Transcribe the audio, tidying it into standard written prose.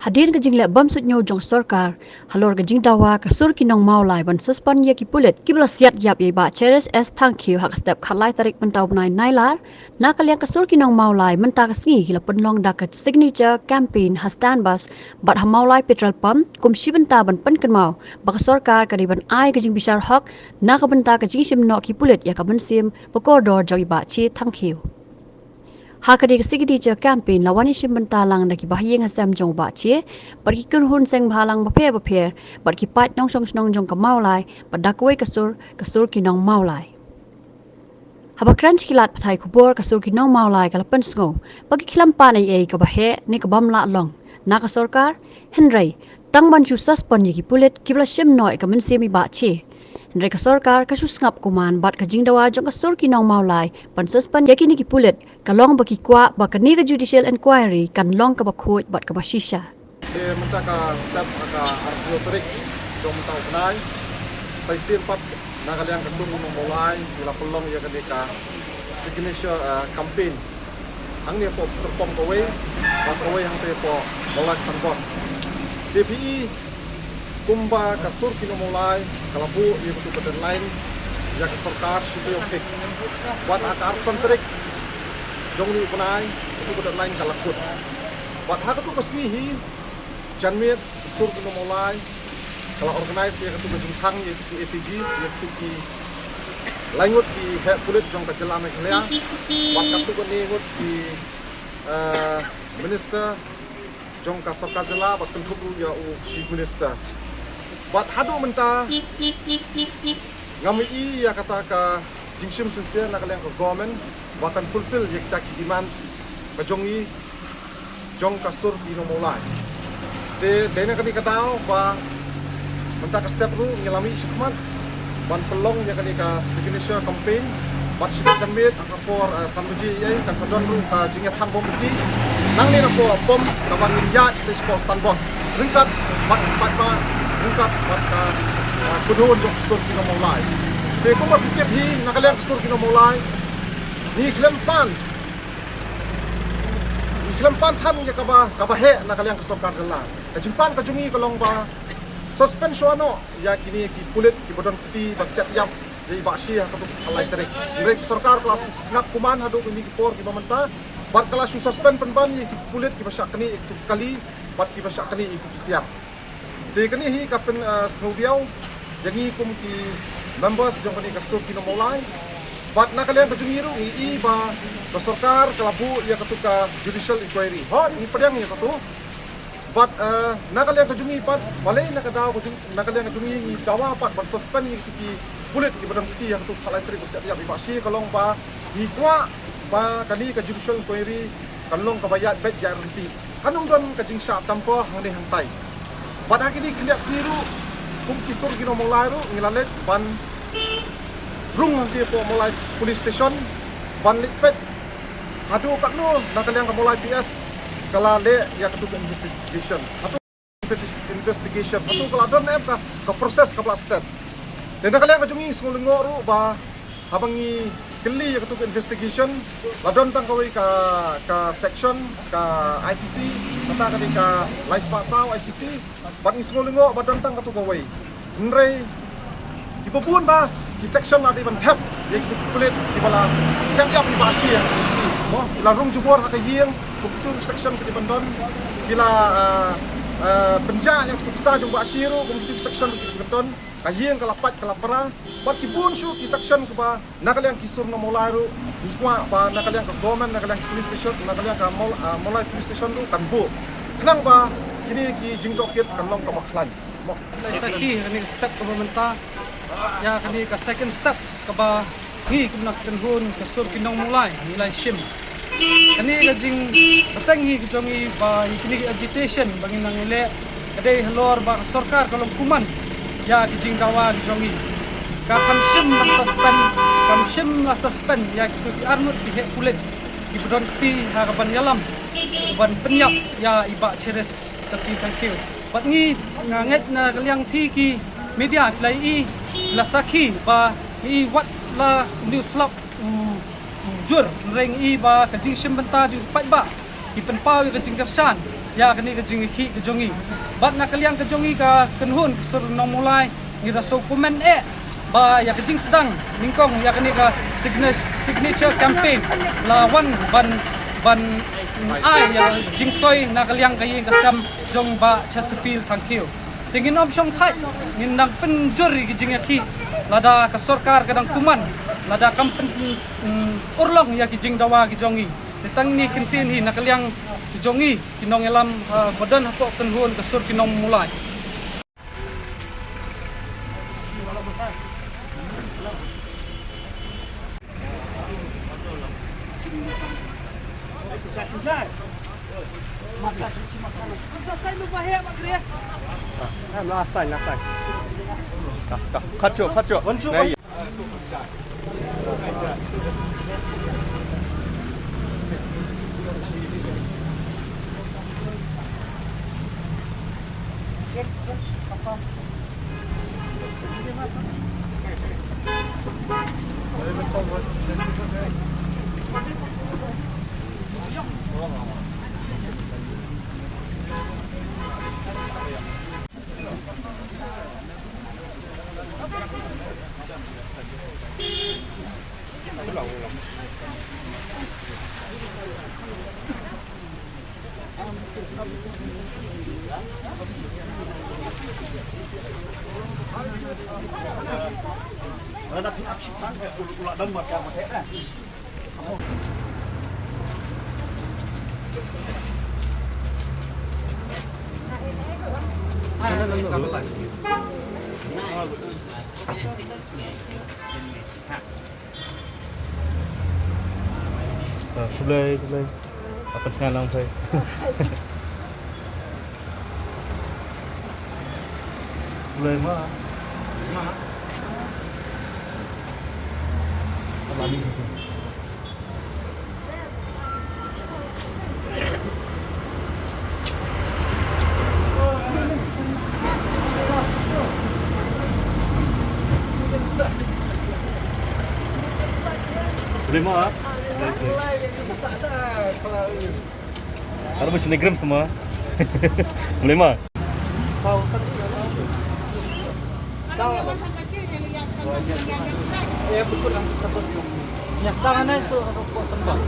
Hadir ke jing le bam sut nyo jong sarkar halor ke jing dawa ke sur ki nong mau lai ban suspend ye ki pulit ki bla siat yap ye ba cheres s thank you hak step khalai tarik mentau nai nailar na kalian ke sur ki nong mau lai menta ke singi hila penlong da ke signature campaign hastan bas bat ha mau lai petrol pump kum shi benta ban pen kan mau ba ke sarkar ke ban ai ke jing bisar hak na ke benta ke jing sim no ki pulit ya ka ban sim pokor dor jog ba chi thank you Hakadi ke signature campaign lawani sim bentalang na ki bahiyeng hasam jong ba che pergi kurhun seng bhalang baphe pergi pat nong song snong jong ka maulai padakwe kasur ki nong maulai haba crunch kilat pathai kubor kasur ki nong maulai kala pensngo pergi khilampa nei ei ka bahe ni ka bamla long na ka sarkar henry tang ban chu suspend ye ki pulit ki bla sim noi ka men semi ba che Henry ka sarkar ka susngap kuman bat ka jingdawa jong ka sur ki nong maulai pan suspend ye kini ki pulit kalong baki kwa ba kani ka judicial inquiry kan long ka bakhoj bat ka basisha Menta ka step ka arkeologik dong tau kenai sai sirpat nagaliang kasur nong mulai bila pelong ya ka signature campaign ang ni po perform kowe ba kowe hang te po mulai stand boss DPI kumba kasur kino mulai kalabu ya betul betul lain ya ke sarkar situ oke buat akar sentrik jong ni punai betul betul lain kalakut buat hak tu kesmihi janmit kasur kino mulai kalau organize ya ketu bejengkang ya ketu APGs ya ketu ki laingut di hek kulit jong kajelam eklia buat ketu ko ningut di minister jong kasar kajela buat tentu ya chief minister buat hadu menta ngami ya kata ka jingsim sincere nak yang ke government buatan fulfill ya kita ki demands bajongi jong kasur di nomolai dena kami katao ba menta ka step ru ngilami sikmat ban pelong ya kani ka signature campaign buat sikit jamit for sanbuji ya kan sadon ru ka jingat han bom ti nang ni na po bom ka ban ya ti sport stand boss ringkat bat ungkap maka kedua jok sur kino mulai. Deko berpikir hi nakaliang sur kino mulai. Ni klempan tan ya kaba he nakaliang sur karjela. Kajimpan kajungi kolong ba suspension no ya kini ki kulit ki bodon kiti bak siap yap jadi baksi atau alai terik. Mereka sarkar kelas sengap kuman hadu ini ki por ki bamenta. Bat kelas suspend penban ki kulit ki basak kini kali bat ki basak kini tiap. Di kini hi kapen snobiau jadi kum ki members jong kini kasur kino mulai bat nakalian kajungiru i ba sarkar kelabu ya ketuka judicial inquiry ho ni pedang ya ketu bat nakalian kajungi pat balai nakadaw nakalian kajungi ni dawa pat bat suspend ni ki bulet ki badang ki yang tu kalai tri usia ya bibasi kalong ba ni kwa ba kali ka judicial inquiry kalong ka bayat bet guarantee hanung don kajing sya tanpa hang hantai pada kini keliat sendiri, kum kisur kino mulai ru ngilalet ban rung nanti po mulai police station ban likpet hadu kat no nakaliang ka mulai PS kala le ya ketuk investigation hatu kala don em ka proses ka plastet dan nakaliang ka jungi sngulungo ru ba habangi keli ya ketuk investigation ladon tang kawai ka section ka IPC mata kali ka lais pasau IPC bat isngolungo badon tang ketuk kawai nrei dipupun ba di section ada ban tap ya ketuk kulit di bala set up di basi ya isi oh la rung jubor ka yeng ketuk section ke bandon kila penja yang ketuk sa jong basi ru ketuk section ke bandon kayeng kalapat kalapara bat kibun syu ki section ke ba nakaliang kisur na molaru ikwa ba nakaliang ka government nakaliang police station nakaliang ka molai police station tu kan bu kenang ba kini ki jingtokit kan long ka maklan mo saki kani step ka pemerintah ya kani ka second step ka ba ni kumnak tenhun kasur kinong mulai nilai shim kani ka jing satang hi jongi ba kini agitation bangin nang ile kadai halor ba sarkar kalong kuman ya kijing kawan jongi ka kamshim la suspend ya ki arnut di hek kulit di bodon ti harapan yalam ban penyak ya iba ceres tapi thank you bat ngi nganget na kaliang pi ki media play i la saki ba i wat la news lab jur reng i ba kijing shim benta ju pat ba ki penpawi kijing kersan ya kani ka jing khi ka jongi bat na kaliang ka jongi ka kenhun sur nong mulai ni da so komen ba ya ka jing sedang ningkong ya kani ka signature campaign la wan ban ai ya jing soi na kaliang ka yin ka sam jong ba Chesterfield thank you tingin om song thai nin nang penjuri ki jing khi lada ka sarkar kadang kuman lada kampen urlong ya ki jing dawa ki jongi tang ni kintin hi nakaliang ki jongi kinong elam badan hapok kenhun kasur kinong mulai Cut you. Boleh apa sengalang saya. Boleh mah. Boleh mah. Kalau macam Instagram semua. Boleh mah. Ya betul yang tersebut. Yang tangannya itu rokok tembak.